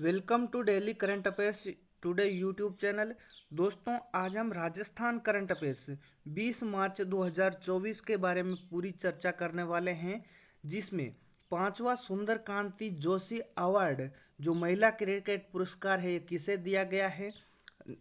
Welcome to daily current affairs today YouTube channel. दोस्तों, आज हम राजस्थान करंट अफेयर्स 20 मार्च 2024 के बारे में पूरी चर्चा करने वाले हैं, जिसमें पांचवा सुंदर कांति जोशी अवार्ड जो महिला क्रिकेट पुरस्कार है, ये किसे दिया गया है।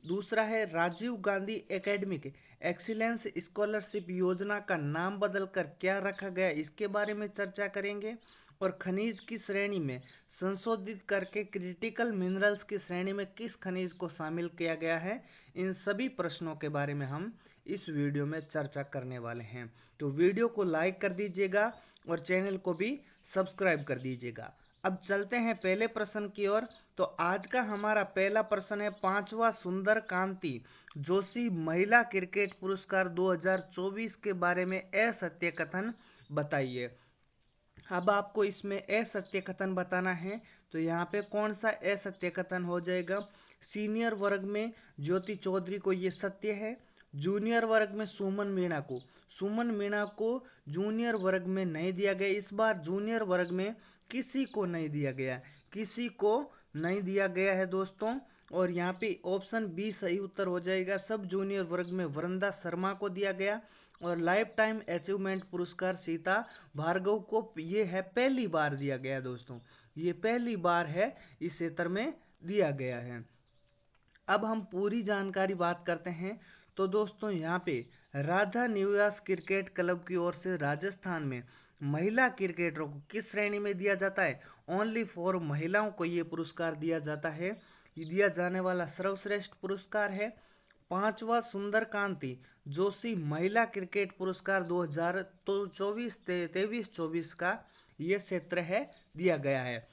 दूसरा है Rajiv Gandhi academic excellence scholarship योजना का नाम बदलकर क्या रखा गया, इसके बारे में चर्चा करेंगे। और खनिज की श्रेणी में संशोधित करके क्रिटिकल मिनरल्स की श्रेणी में किस खनिज को शामिल किया गया है, इन सभी प्रश्नों के बारे में हम इस वीडियो में चर्चा करने वाले हैं। तो वीडियो को लाइक कर दीजिएगा और चैनल को भी सब्सक्राइब कर दीजिएगा। अब चलते हैं पहले प्रश्न की ओर। तो आज का हमारा पहला प्रश्न है, पांचवा सुंदर कांति जोशी महिला क्रिकेट पुरस्कार 2024 के बारे में असत्य कथन बताइए। अब आपको इसमें असत्य कथन बताना है, तो यहाँ पे कौन सा असत्य कथन हो जाएगा। सीनियर वर्ग में ज्योति चौधरी को ये सत्य है। जूनियर वर्ग में सुमन मीणा को जूनियर वर्ग में नहीं दिया गया। इस बार जूनियर वर्ग में किसी को नहीं दिया गया, है दोस्तों। और यहाँ पे ऑप्शन बी सही उत्तर हो जाएगा। सब जूनियर वर्ग में वृंदा शर्मा को दिया गया। और लाइफ टाइम अचीवमेंट पुरस्कार सीता भार्गव को ये है पहली बार दिया गया दोस्तों, ये पहली बार है इस क्षेत्र में दिया गया है। अब हम पूरी जानकारी बात करते हैं। तो दोस्तों, यहाँ पे राधा निवास क्रिकेट क्लब की ओर से राजस्थान में महिला क्रिकेटरों को किस श्रेणी में दिया जाता है, ओनली फॉर महिलाओं को ये पुरस्कार दिया जाता है। दिया जाने वाला सर्वश्रेष्ठ पुरस्कार है पांचवा सुंदर कांति जोशी महिला क्रिकेट पुरस्कार 2023-24 का ये क्षेत्र है दिया गया है।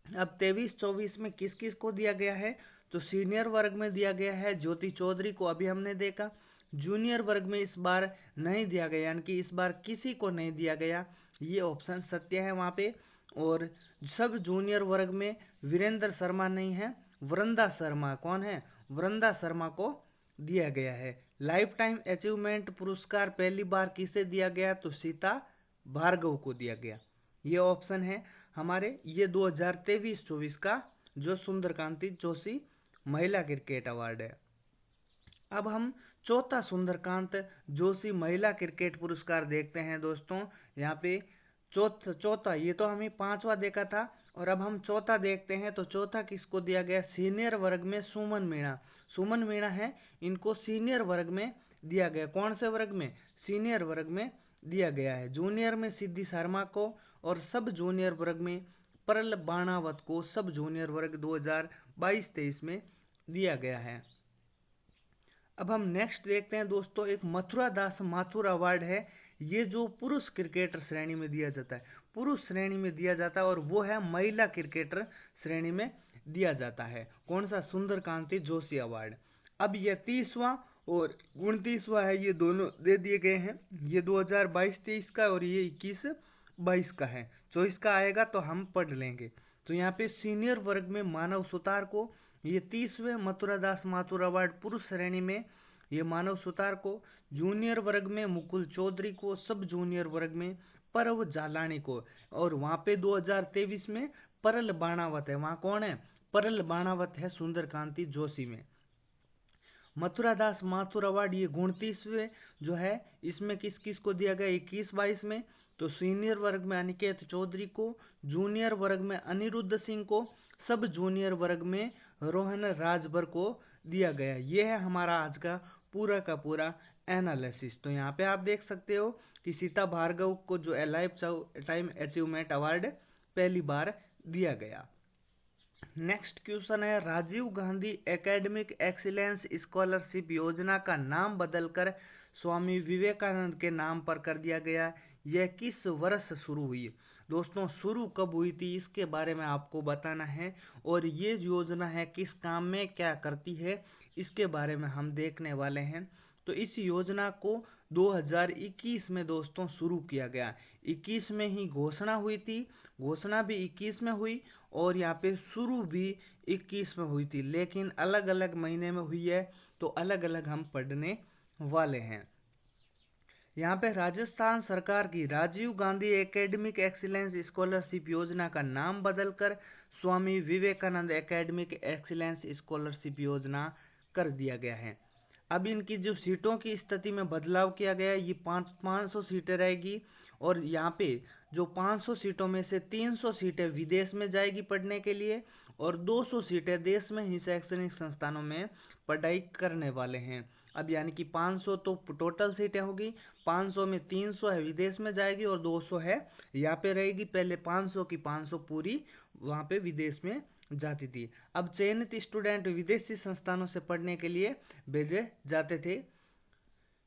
अब 23-24 में किस किस को दिया गया है, तो सीनियर वर्ग में दिया गया है ज्योति चौधरी को, अभी हमने देखा। जूनियर वर्ग में इस बार नहीं दिया गया, यानी कि इस बार किसी को नहीं दिया गया, ये ऑप्शन सत्य है वहाँ पे। और सब जूनियर वर्ग में वीरेंद्र शर्मा नहीं है, वृंदा शर्मा कौन है, वृंदा शर्मा को दिया गया है। लाइफ टाइम अचीवमेंट पुरस्कार पहली बार किसे दिया गया, तो सीता भार्गव को दिया गया। ये ऑप्शन है हमारे, ये 2023-24 का जो सुंदरकांति जोशी महिला क्रिकेट अवार्ड है। अब हम चौथा सुंदरकांत जोशी महिला क्रिकेट पुरस्कार देखते हैं दोस्तों। यहाँ पे चौथा ये तो हमें पांचवा देखा था, और अब हम चौथा देखते हैं। तो चौथा किसको दिया गया, सीनियर वर्ग में सुमन मीणा है, इनको सीनियर वर्ग में दिया गया। कौन से वर्ग में, सीनियर वर्ग में दिया गया है। जूनियर में सिद्धि शर्मा को, और सब जूनियर वर्ग में परल बाणावत को सब जूनियर वर्ग 2022-23 में दिया गया है। अब हम नेक्स्ट देखते हैं दोस्तों, एक मथुरा दास माथुर अवार्ड है। ये जो पुरुष क्रिकेटर श्रेणी में दिया जाता है, पुरुष श्रेणी में दिया जाता है, और वो है महिला क्रिकेटर श्रेणी में दिया जाता है। कौन सा, सुंदरकांति जोशी अवार्ड। अब ये 30वां और 29वां है, ये दोनों दे दिए गए हैं। ये 2022-23 का और ये 21-22 का है। 24 का आएगा तो हम पढ़ लेंगे। तो यहाँ पे सीनियर वर्ग में मानव सुतार को ये 30वें मथुरा दास माथुर अवार्ड पुरुष श्रेणी में ये मानव सुतार को, जूनियर वर्ग में मुकुल चौधरी को, सब जूनियर वर्ग में परव जालानी को, और वहाँ पे 2023 में परल बाणावत है। वहाँ कौन है, परल बाणावत है सुंदरकांति जोशी में। मथुरा दास माथुर अवार्ड ये 29वें जो है, इसमें किस किस को दिया गया 21-22 में, तो सीनियर वर्ग में अनिकेत चौधरी को, जूनियर वर्ग में अनिरुद्ध सिंह को, सब जूनियर वर्ग में रोहन राजभर को दिया गया। ये है हमारा आज का पूरा एनालिसिस। तो यहाँ पे आप देख सकते हो कि सीता भार्गव को जो लाइफ टाइम अचीवमेंट अवार्ड पहली बार दिया गया। नेक्स्ट क्वेश्चन है, Rajiv Gandhi academic excellence scholarship योजना का नाम बदलकर स्वामी विवेकानंद के नाम पर कर दिया गया। यह किस वर्ष शुरू हुई, दोस्तों शुरू कब हुई थी, इसके बारे में आपको बताना है। और ये योजना है किस काम में क्या करती है, इसके बारे में हम देखने वाले हैं। तो इस योजना को 2021 में दोस्तों शुरू किया गया। 21 में ही घोषणा हुई थी, घोषणा भी 21 में हुई, और यहाँ पे शुरू भी 21 में हुई थी, लेकिन अलग अलग महीने में हुई है, तो अलग अलग हम पढ़ने वाले हैं। यहाँ पे राजस्थान सरकार की Rajiv Gandhi academic excellence scholarship योजना का नाम बदलकर Swami Vivekananda academic excellence scholarship योजना कर दिया गया है। अब इनकी जो सीटों की स्थिति में बदलाव किया गया है, ये 500 सीटें रहेगी और यहाँ पे जो 500 सीटों में से 300 सीटें विदेश में जाएगी पढ़ने के लिए और 200 सीटें देश में ही शैक्षणिक संस्थानों में पढ़ाई करने वाले हैं। अब यानी कि 500 तो टोटल सीटें होगी, 500 में 300 है विदेश में जाएगी और 200 है यहाँ पे रहेगी। पहले 500 की 500 पूरी वहाँ पे विदेश में जाती थी। अब चयनित स्टूडेंट विदेशी संस्थानों से पढ़ने के लिए भेजे जाते थे।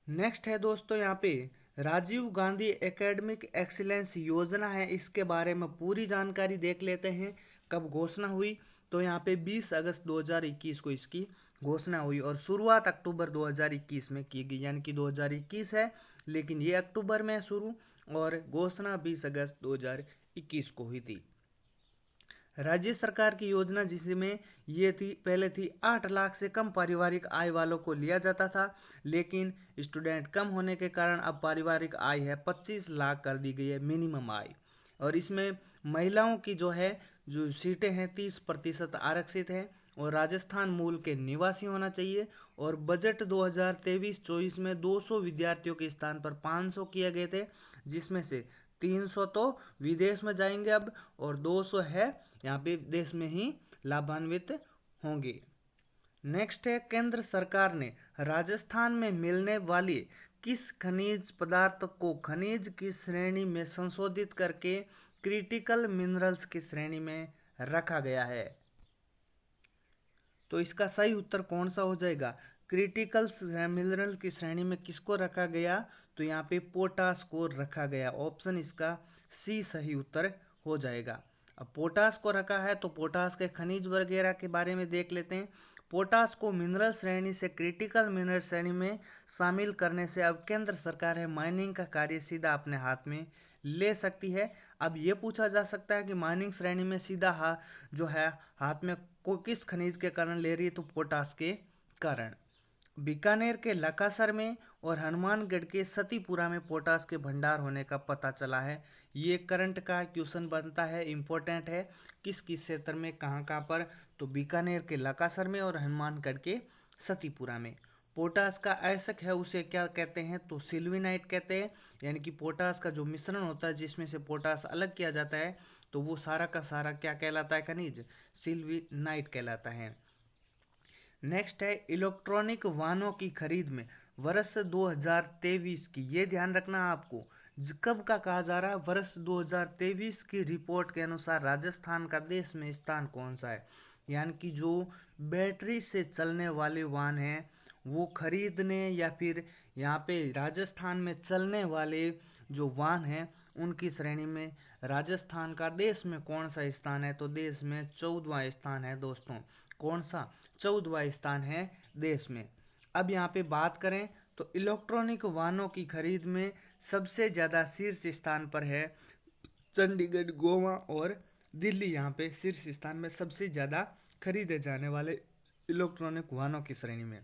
नेक्स्ट है दोस्तों यहाँ पे राजीव गांधी एकेडमिक एक्सीलेंस योजना है, इसके बारे में पूरी जानकारी देख लेते हैं। कब घोषणा हुई, तो यहाँ पे 20 अगस्त 2021 को इसकी घोषणा हुई और शुरुआत अक्टूबर 2021 में की गई, यानी कि 2021 है लेकिन ये अक्टूबर में शुरू और घोषणा 20 अगस्त 2021 को हुई थी। राज्य सरकार की योजना जिसमें ये थी, पहले थी 8 लाख से कम पारिवारिक आय वालों को लिया जाता था, लेकिन स्टूडेंट कम होने के कारण अब पारिवारिक आय है 25 लाख कर दी गई है मिनिमम आय। और इसमें महिलाओं की जो सीटें हैं 30% आरक्षित है और राजस्थान मूल के निवासी होना चाहिए। और बजट 2023-24 में 200 विद्यार्थियों के स्थान पर 500 किए गए थे, जिसमें से 300 तो विदेश में जाएंगे अब और 200 है यहाँ पे देश में ही लाभान्वित होंगे। नेक्स्ट है केंद्र सरकार ने राजस्थान में मिलने वाली किस खनिज पदार्थ को खनिज की श्रेणी में संशोधित करके क्रिटिकल मिनरल्स की श्रेणी में रखा गया है। तो इसका सही उत्तर कौन सा हो जाएगा? क्रिटिकल मिनरल की श्रेणी में किसको रखा गया? तो यहाँ पे पोटास को रखा गया। ऑप्शन इसका सी सही उत्तर हो जाएगा। अब पोटास को रखा है तो पोटास के खनिज वगैरह के बारे में देख लेते हैं। पोटास को मिनरल श्रेणी से क्रिटिकल मिनरल श्रेणी में शामिल करने से अब केंद्र सरकार है माइनिंग का कार्य सीधा अपने हाथ में ले सकती है। अब ये पूछा जा सकता है कि माइनिंग श्रेणी में सीधा जो है हाथ में को किस खनिज के कारण ले रही है, तो पोटास के कारण। बीकानेर के लकासर में और हनुमानगढ़ के सतीपुरा में पोटास के भंडार होने का पता चला है। ये करंट का क्वेश्चन बनता है, इंपॉर्टेंट है। किस किस क्षेत्र में कहाँ कहाँ पर? तो बीकानेर के लकासर में और हनुमानगढ़ के सतीपुरा में। पोटास का आयस्क है उसे क्या कहते हैं? तो सिल्वीनाइट कहते हैं, यानी कि पोटास का जो मिश्रण होता है जिसमें से पोटास अलग किया जाता है, तो वो सारा का सारा क्या कहलाता है? खनिज सिल्वीनाइट कहलाता है। नेक्स्ट है इलेक्ट्रॉनिक वाहनों की खरीद में वर्ष 2023 की, ये ध्यान रखना आपको, कब का कहा जा रहा है? वर्ष 2023 की रिपोर्ट के अनुसार राजस्थान का देश में स्थान कौन सा है? यानी कि जो बैटरी से चलने वाले वाहन हैं वो खरीदने या फिर यहाँ पे राजस्थान में चलने वाले जो वाहन हैं उनकी श्रेणी में राजस्थान का देश में कौन सा स्थान है? तो देश में 14वां स्थान है दोस्तों। कौन सा? 14वां स्थान है देश में। अब यहाँ पे बात करें तो इलेक्ट्रॉनिक वाहनों की खरीद में सबसे ज्यादा शीर्ष स्थान पर है चंडीगढ़, गोवा और दिल्ली। यहाँ पे शीर्ष स्थान में सबसे ज्यादा खरीदे जाने वाले इलेक्ट्रॉनिक वाहनों की श्रेणी में।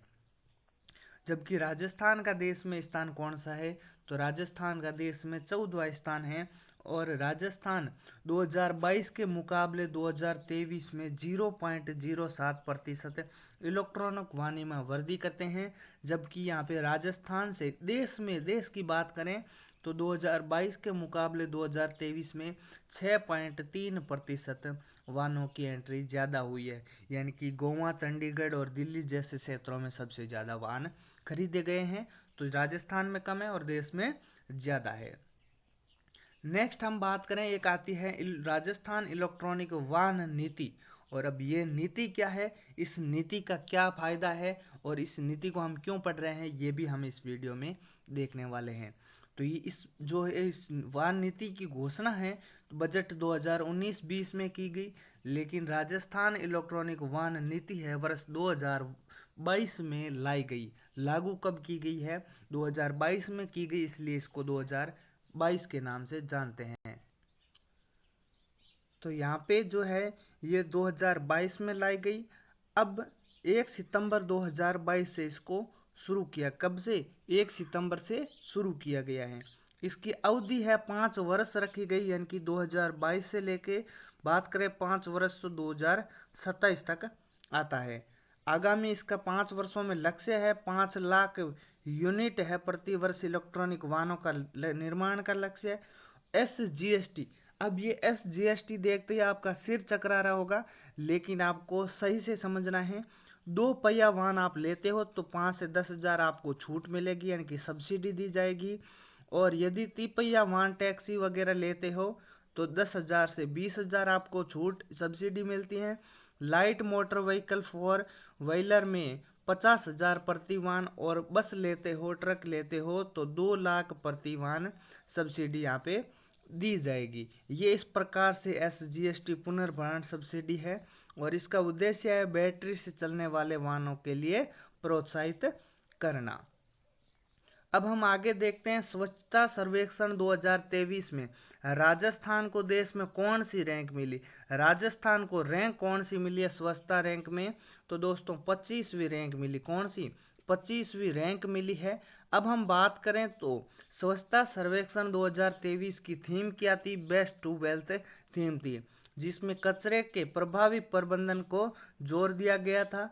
जबकि राजस्थान का देश में स्थान कौन सा है? तो राजस्थान का देश में 14वां स्थान है और राजस्थान 2022 के मुकाबले 2023 में 0.07% इलेक्ट्रॉनिक वाहनों में वृद्धि करते हैं। जबकि यहाँ पे राजस्थान से देश की बात करें तो 2022 के मुकाबले 2023 में 6.3% वाहनों की एंट्री ज़्यादा हुई है। यानी कि गोवा, चंडीगढ़ और दिल्ली जैसे क्षेत्रों में सबसे ज़्यादा वाहन खरीदे गए हैं, तो राजस्थान में कम है और देश में ज़्यादा है। नेक्स्ट हम बात करें, एक आती है राजस्थान इलेक्ट्रॉनिक वाहन नीति। और अब ये नीति क्या है, इस नीति का क्या फायदा है और इस नीति को हम क्यों पढ़ रहे हैं, ये भी हम इस वीडियो में देखने वाले हैं। तो ये इस वाहन नीति की घोषणा है तो बजट 2019-20 में की गई, लेकिन राजस्थान इलेक्ट्रॉनिक वाहन नीति है वर्ष 2022 में लाई गई। लागू कब की गई है? 2022 में की गई, इसलिए इसको 2022 के नाम से जानते हैं। तो यहाँ पे जो है ये 2022 में लाई गई। अब 1 सितंबर 2022 से इसको शुरू किया। कब से? 1 सितंबर से शुरू किया गया है। इसकी अवधि है 5 वर्ष रखी गई, यानी कि 2022 से लेके बात करें 5 वर्ष तो 2027 तक आता है। आगामी इसका 5 वर्षों में लक्ष्य है 5 लाख यूनिट है प्रति वर्ष इलेक्ट्रॉनिक वाहनों का निर्माण का लक्ष्य है। SGST, अब ये SGST देखते ही आपका सिर चकरा रहा होगा, लेकिन आपको सही से समझना है। 2 पहिया वाहन आप लेते हो तो 5 से 10 हजार आपको छूट मिलेगी, यानी कि सब्सिडी दी जाएगी। और यदि तिपहिया वाहन टैक्सी वगैरह लेते हो तो 10 हजार से 20 हजार आपको छूट सब्सिडी मिलती है। Light motor vehicle four wheeler में 50 हजार प्रति वाहन, और बस लेते हो, ट्रक लेते हो तो 2 लाख प्रति वाहन सब्सिडी यहाँ पे दी जाएगी। ये इस प्रकार से SGST पुनर्भरण सब्सिडी है, और इसका उद्देश्य है बैटरी से चलने वाले वाहनों के लिए प्रोत्साहित करना। अब हम आगे देखते हैं स्वच्छता सर्वेक्षण 2023 में राजस्थान को देश में कौन सी रैंक मिली। राजस्थान को रैंक कौन सी मिली है स्वच्छता रैंक में? तो दोस्तों 25वीं रैंक मिली। कौन सी? 25वीं रैंक मिली है। अब हम बात करें तो स्वच्छता सर्वेक्षण 2023 की थीम क्या थी? बेस्ट टू वेल्थ थीम थी, जिसमें कचरे के प्रभावी प्रबंधन को जोर दिया गया था।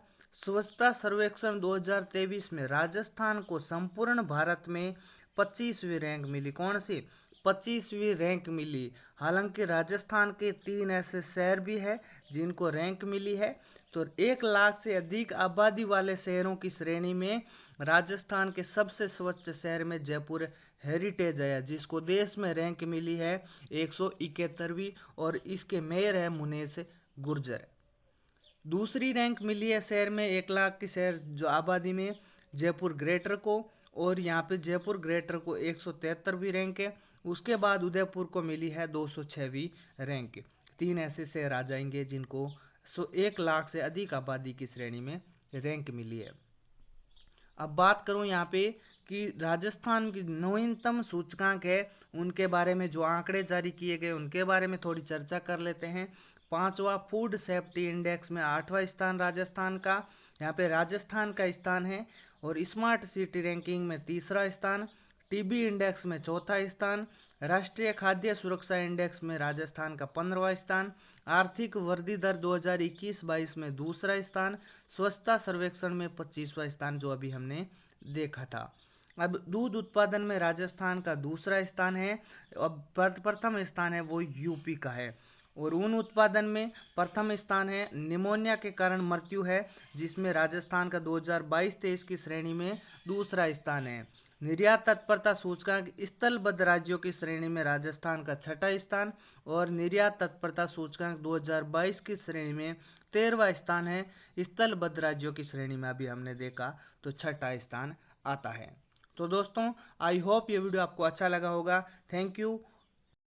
स्वच्छता सर्वेक्षण 2023 में राजस्थान को संपूर्ण भारत में 25वीं रैंक मिली। कौन सी? 25वीं रैंक मिली। हालांकि राजस्थान के 3 ऐसे शहर भी है जिनको रैंक मिली है। तो 1 लाख से अधिक आबादी वाले शहरों की श्रेणी में राजस्थान के सबसे स्वच्छ शहर में जयपुर हेरिटेज है, जिसको देश में रैंक मिली है 171वीं, और इसके मेयर है मुनेश गुर्जर। दूसरी रैंक मिली है शहर में 1 लाख के शहर जो आबादी में जयपुर ग्रेटर को, और यहाँ पे जयपुर ग्रेटर को 173वीं रैंक है। उसके बाद उदयपुर को मिली है 206वीं रैंक। 3 ऐसे शहर आ जाएंगे जिनको 1 लाख से अधिक आबादी की श्रेणी में रैंक मिली है। अब बात करूं यहाँ पे कि राजस्थान की नवीनतम सूचकांक है उनके बारे में, जो आंकड़े जारी किए गए उनके बारे में थोड़ी चर्चा कर लेते हैं। 5वां फूड सेफ्टी इंडेक्स में 8वां स्थान राजस्थान का, यहाँ पे राजस्थान का स्थान है। और स्मार्ट सिटी रैंकिंग में 3रा स्थान, टीबी इंडेक्स में 4था स्थान, राष्ट्रीय खाद्य सुरक्षा इंडेक्स में राजस्थान का 15वां स्थान, आर्थिक वृद्धि दर 2021-22 में 2रा स्थान, स्वच्छता सर्वेक्षण में 25वां स्थान, जो अभी हमने देखा था। अब दूध उत्पादन में राजस्थान का 2रा स्थान है, अब प्रथम स्थान है वो यूपी का है। और ऊन उत्पादन में प्रथम स्थान है। निमोनिया के कारण मृत्यु है, जिसमें राजस्थान का 2022-23 की श्रेणी में 2रा स्थान है। निर्यात तत्परता सूचकांक स्थलबद्ध राज्यों की श्रेणी में राजस्थान का 6ठा स्थान, और निर्यात तत्परता सूचकांक 2022 की श्रेणी में 13वां स्थान है। स्थलबद्ध राज्यों की श्रेणी में अभी हमने देखा तो 6ठा स्थान आता है। तो दोस्तों आई होप ये वीडियो आपको अच्छा लगा होगा। Thank you.